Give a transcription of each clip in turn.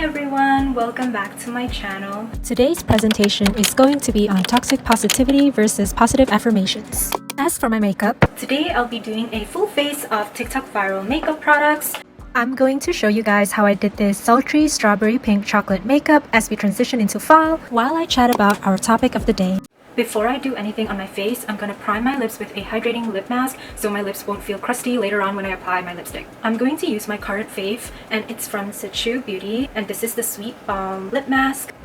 everyone, welcome back to my channel. Today's presentation is going to be on toxic positivity versus positive affirmations. As for my makeup, Today I'll be doing a full face of TikTok viral makeup products. I'm going to show you guys how I did this sultry strawberry pink chocolate makeup as we transition into fall while I chat about our topic of the day. Before I do anything on my face, I'm gonna prime my lips with a hydrating lip mask so my lips won't feel crusty later on when I apply my lipstick. I'm going to use my current fave, and it's from Sultry Beauty, and this is the Sweet Balm lip mask.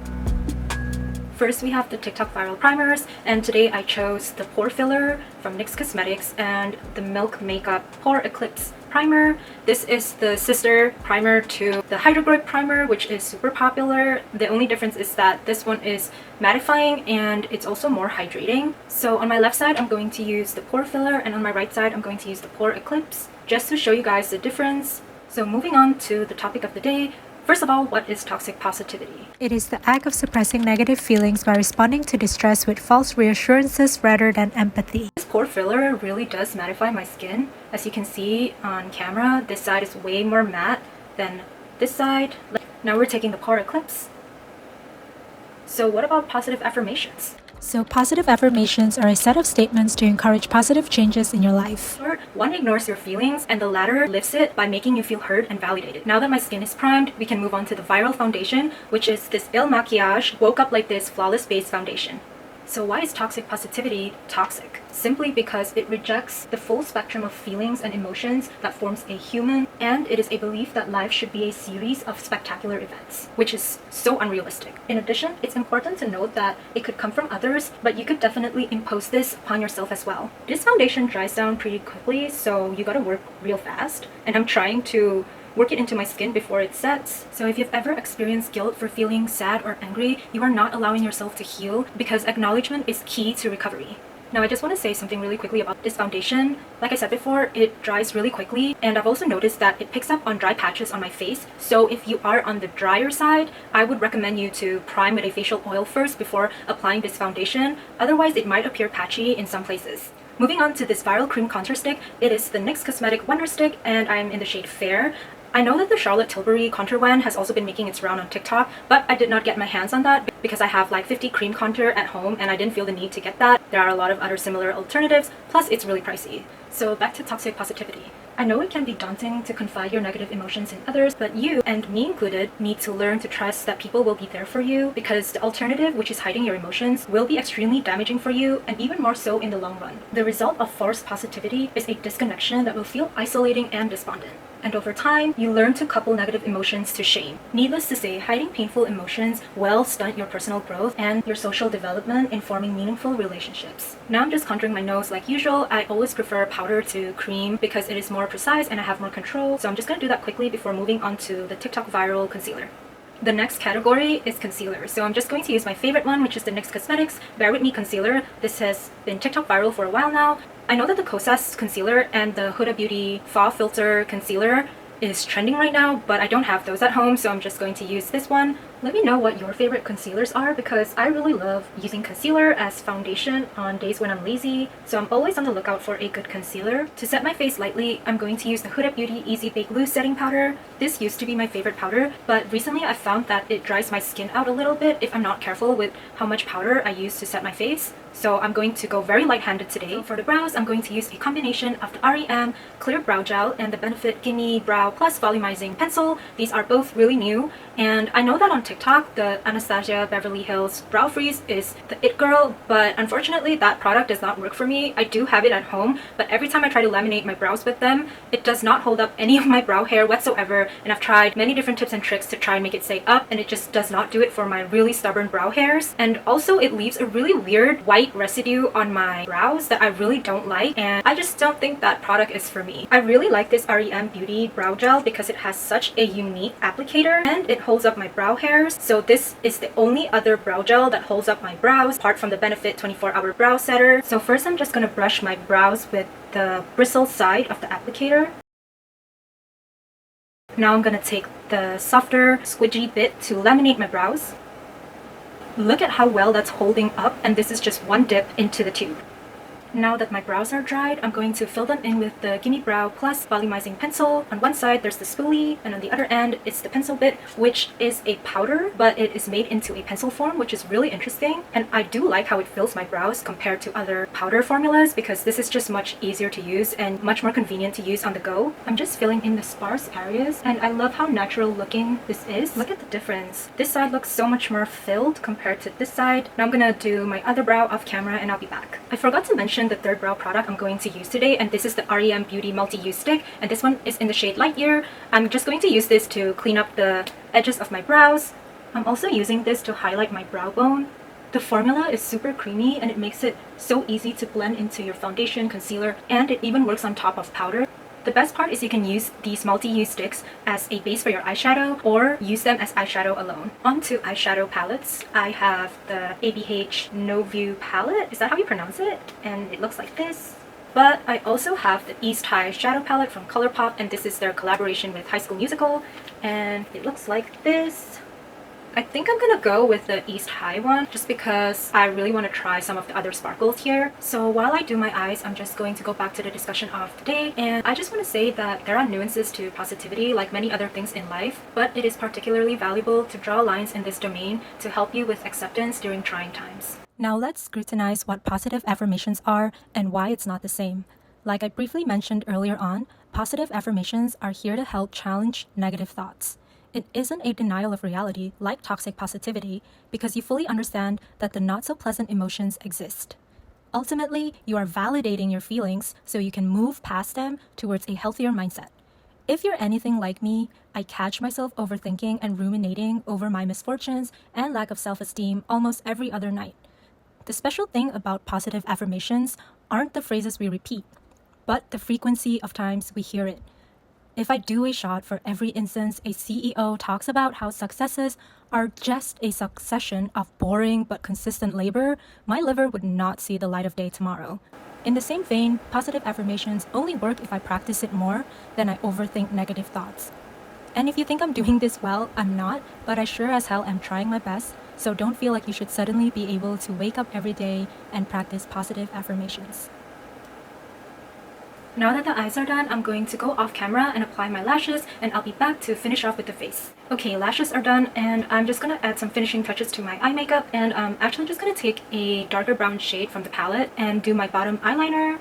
First, we have the TikTok viral primers, and today I chose the pore filler from NYX Cosmetics and the Milk Makeup Pore Eclipse primer. This is the sister primer to the Hydro Grip primer, which is super popular. The only difference is that this one is mattifying and it's also more hydrating. So on my left side, I'm going to use the pore filler, and on my right side, I'm going to use the pore eclipse just to show you guys the difference. So moving on to the topic of the day. First of all, what is toxic positivity? It is the act of suppressing negative feelings by responding to distress with false reassurances rather than empathy. This pore filler really does mattify my skin. As you can see on camera, this side is way more matte than this side. Now we're taking the pore eclipse. So what about positive affirmations? So positive affirmations are a set of statements to encourage positive changes in your life. One ignores your feelings and the latter lifts it by making you feel heard and validated. Now that my skin is primed, we can move on to the viral foundation, which is this Il Makiage Woke Up Like This Flawless Base Foundation. So why is toxic positivity toxic? Simply because it rejects the full spectrum of feelings and emotions that forms a human, and it is a belief that life should be a series of spectacular events, which is so unrealistic. In addition, it's important to note that it could come from others, but you could definitely impose this upon yourself as well. This foundation dries down pretty quickly, so you gotta work real fast, and I'm trying to work it into my skin before it sets. So if you've ever experienced guilt for feeling sad or angry, you are not allowing yourself to heal, because acknowledgement is key to recovery. Now I just want to say something really quickly about this foundation. Like I said before, it dries really quickly, and I've also noticed that it picks up on dry patches on my face. So if you are on the drier side, I would recommend you to prime with a facial oil first before applying this foundation. Otherwise, it might appear patchy in some places. Moving on to this viral cream contour stick, it is the NYX Cosmetic Wonder Stick, and I'm in the shade Fair. I know that the Charlotte Tilbury contour wand has also been making its round on TikTok, but I did not get my hands on that because I have like 50 cream contour at home and I didn't feel the need to get that. There are a lot of other similar alternatives, plus it's really pricey. So back to toxic positivity. I know it can be daunting to confide your negative emotions in others, but you, and me included, need to learn to trust that people will be there for you, because the alternative, which is hiding your emotions, will be extremely damaging for you, and even more so in the long run. The result of forced positivity is a disconnection that will feel isolating and despondent. And over time, you learn to couple negative emotions to shame. Needless to say, hiding painful emotions will stunt your personal growth and your social development in forming meaningful relationships. Now I'm just contouring my nose like usual. I always prefer powder to cream because it is more precise and I have more control. So I'm just gonna do that quickly before moving on to the TikTok viral concealer. The next category is concealer. So I'm just going to use my favorite one, which is the NYX Cosmetics Bear With Me Concealer. This has been TikTok viral for a while now. I know that the Kosas concealer and the Huda Beauty Faux Filter concealer is trending right now, but I don't have those at home, so I'm just going to use this one. Let me know what your favorite concealers are, because I really love using concealer as foundation on days when I'm lazy, so I'm always on the lookout for a good concealer. To set my face lightly, I'm going to use the Huda Beauty Easy Bake Loose Setting Powder. This used to be my favorite powder, but recently I found that it dries my skin out a little bit if I'm not careful with how much powder I use to set my face. So I'm going to go very light-handed today. So for the brows, I'm going to use a combination of the REM Clear Brow Gel and the Benefit Gimme Brow Plus Volumizing Pencil. These are both really new, and I know that on TikTok, the Anastasia Beverly Hills Brow Freeze is the it girl, but unfortunately that product does not work for me. I do have it at home, but every time I try to laminate my brows with them, it does not hold up any of my brow hair whatsoever, and I've tried many different tips and tricks to try and make it stay up, and it just does not do it for my really stubborn brow hairs. And also it leaves a really weird white residue on my brows that I really don't like, and I just don't think that product is for me. I really like this REM Beauty Brow Gel because it has such a unique applicator and it holds up my brow hairs. So this is the only other brow gel that holds up my brows apart from the Benefit 24-Hour Brow Setter. So first I'm just gonna brush my brows with the bristle side of the applicator. Now I'm gonna take the softer squidgy bit to laminate my brows. Look at how well that's holding up, and this is just one dip into the tube. Now that my brows are dried, I'm going to fill them in with the Gimme Brow Plus Volumizing Pencil. On one side, there's the spoolie, and on the other end, it's the pencil bit, which is a powder, but it is made into a pencil form, which is really interesting. And I do like how it fills my brows compared to other powder formulas, because this is just much easier to use and much more convenient to use on the go. I'm just filling in the sparse areas, and I love how natural looking this is. Look at the difference. This side looks so much more filled compared to this side. Now I'm gonna do my other brow off camera, and I'll be back. I forgot to mention the third brow product I'm going to use today, and this is the REM Beauty Multi-Use Stick, and this one is in the shade Light Year. I'm just going to use this to clean up the edges of my brows. I'm also using this to highlight my brow bone. The formula is super creamy, and it makes it so easy to blend into your foundation, concealer, and it even works on top of powder. The best part is you can use these multi-use sticks as a base for your eyeshadow or use them as eyeshadow alone. On to eyeshadow palettes. I have the ABH No View palette. Is that how you pronounce it? And it looks like this. But I also have the East High shadow palette from ColourPop, and this is their collaboration with High School Musical, and it looks like this. I think I'm gonna go with the East High one just because I really want to try some of the other sparkles here. So while I do my eyes, I'm just going to go back to the discussion of the day, and I just want to say that there are nuances to positivity like many other things in life, but it is particularly valuable to draw lines in this domain to help you with acceptance during trying times. Now let's scrutinize what positive affirmations are and why it's not the same. Like I briefly mentioned earlier on, positive affirmations are here to help challenge negative thoughts. It isn't a denial of reality like toxic positivity because you fully understand that the not-so-pleasant emotions exist. Ultimately, you are validating your feelings so you can move past them towards a healthier mindset. If you're anything like me, I catch myself overthinking and ruminating over my misfortunes and lack of self-esteem almost every other night. The special thing about positive affirmations aren't the phrases we repeat, but the frequency of times we hear it. If I do a shot for every instance a CEO talks about how successes are just a succession of boring but consistent labor, my liver would not see the light of day tomorrow. In the same vein, positive affirmations only work if I practice it more than I overthink negative thoughts. And if you think I'm doing this well, I'm not, but I sure as hell am trying my best, so don't feel like you should suddenly be able to wake up every day and practice positive affirmations. Now that the eyes are done, I'm going to go off camera and apply my lashes, and I'll be back to finish off with the face. Okay, lashes are done, and I'm just gonna add some finishing touches to my eye makeup, and I'm actually just gonna take a darker brown shade from the palette and do my bottom eyeliner.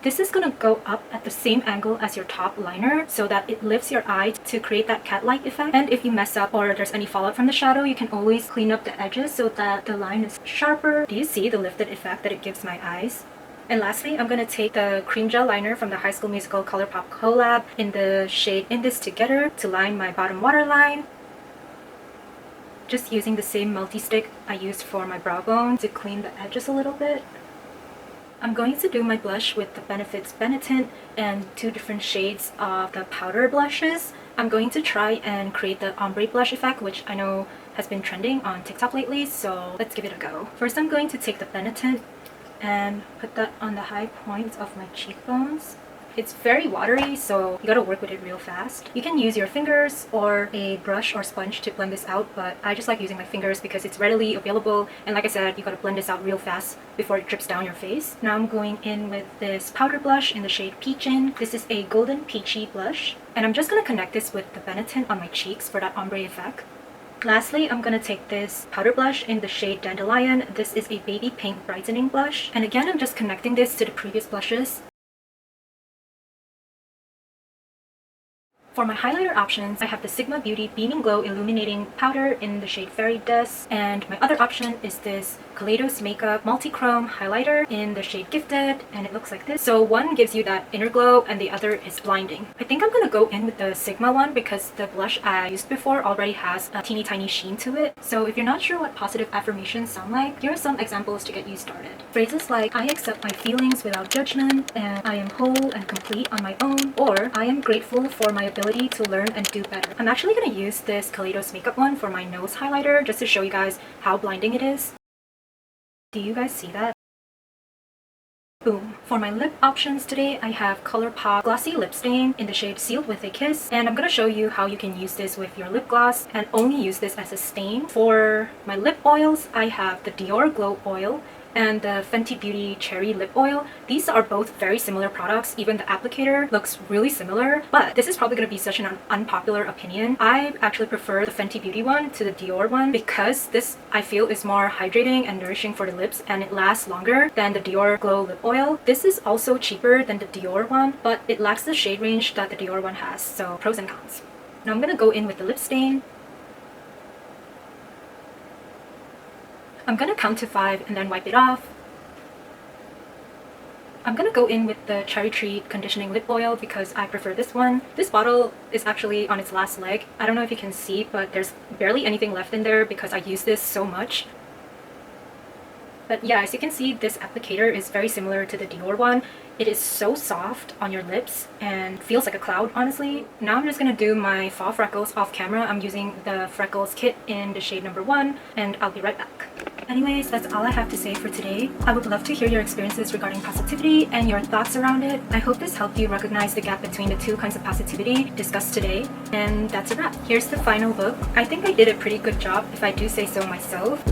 This is gonna go up at the same angle as your top liner so that it lifts your eye to create that cat-like effect. And if you mess up or there's any fallout from the shadow, you can always clean up the edges so that the line is sharper. Do you see the lifted effect that it gives my eyes? And lastly, I'm going to take the cream gel liner from the High School Musical ColourPop collab in the shade In This Together to line my bottom waterline. Just using the same multi-stick I used for my brow bone to clean the edges a little bit. I'm going to do my blush with the Benefits Benetint and two different shades of the powder blushes. I'm going to try and create the ombre blush effect, which I know has been trending on TikTok lately, so let's give it a go. First, I'm going to take the Benetint and put that on the high points of my cheekbones. It's very watery, so you gotta work with it real fast. You can use your fingers or a brush or sponge to blend this out, but I just like using my fingers because it's readily available, and like I said, you gotta blend this out real fast before it drips down your face. Now I'm going in with this powder blush in the shade Peachin'. This is a golden peachy blush, and I'm just gonna connect this with the Benetint on my cheeks for that ombre effect. Lastly, I'm going to take this powder blush in the shade Dandelion. This is a baby pink brightening blush. And again, I'm just connecting this to the previous blushes. For my highlighter options, I have the Sigma Beauty Beaming Glow Illuminating Powder in the shade Fairy Dust. And my other option is this Kaleidos Makeup Multi-Chrome Highlighter in the shade Gifted. And it looks like this. So one gives you that inner glow and the other is blinding. I think I'm going to go in with the Sigma one because the blush I used before already has a teeny tiny sheen to it. So if you're not sure what positive affirmations sound like, here are some examples to get you started. Phrases like, I accept my feelings without judgment, and I am whole and complete on my own, or I am grateful for my ability to learn and do better. I'm actually going to use this Kaleidos makeup one for my nose highlighter just to show you guys how blinding it is. Do you guys see that? Boom. For my lip options today, I have ColourPop Glossy Lip Stain in the shade Sealed with a Kiss, and I'm going to show you how you can use this with your lip gloss and only use this as a stain. For my lip oils, I have the Dior Glow Oil and the Fenty Beauty Cherry Lip Oil. These are both very similar products. Even the applicator looks really similar, but this is probably going to be such an unpopular opinion. I actually prefer the Fenty Beauty one to the Dior one because this I feel is more hydrating and nourishing for the lips, and it lasts longer than the Dior Glow Lip Oil. This is also cheaper than the Dior one, but it lacks the shade range that the Dior one has, so pros and cons. Now I'm going to go in with the lip stain. I'm gonna count to 5 and then wipe it off. I'm gonna go in with the Cherry Treat Conditioning Lip Oil because I prefer this one. This bottle is actually on its last leg. I don't know if you can see, but there's barely anything left in there because I use this so much. But yeah, as you can see, this applicator is very similar to the Dior one. It is so soft on your lips and feels like a cloud, honestly. Now I'm just gonna do my fall freckles off camera. I'm using the Freckles kit in the shade number 1, and I'll be right back. Anyways, that's all I have to say for today. I would love to hear your experiences regarding positivity and your thoughts around it. I hope this helped you recognize the gap between the two kinds of positivity discussed today. And that's a wrap. Here's the final look. I think I did a pretty good job, if I do say so myself.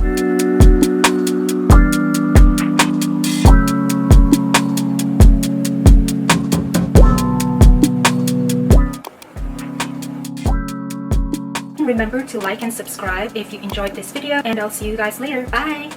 Remember to like and subscribe if you enjoyed this video, and I'll see you guys later. Bye!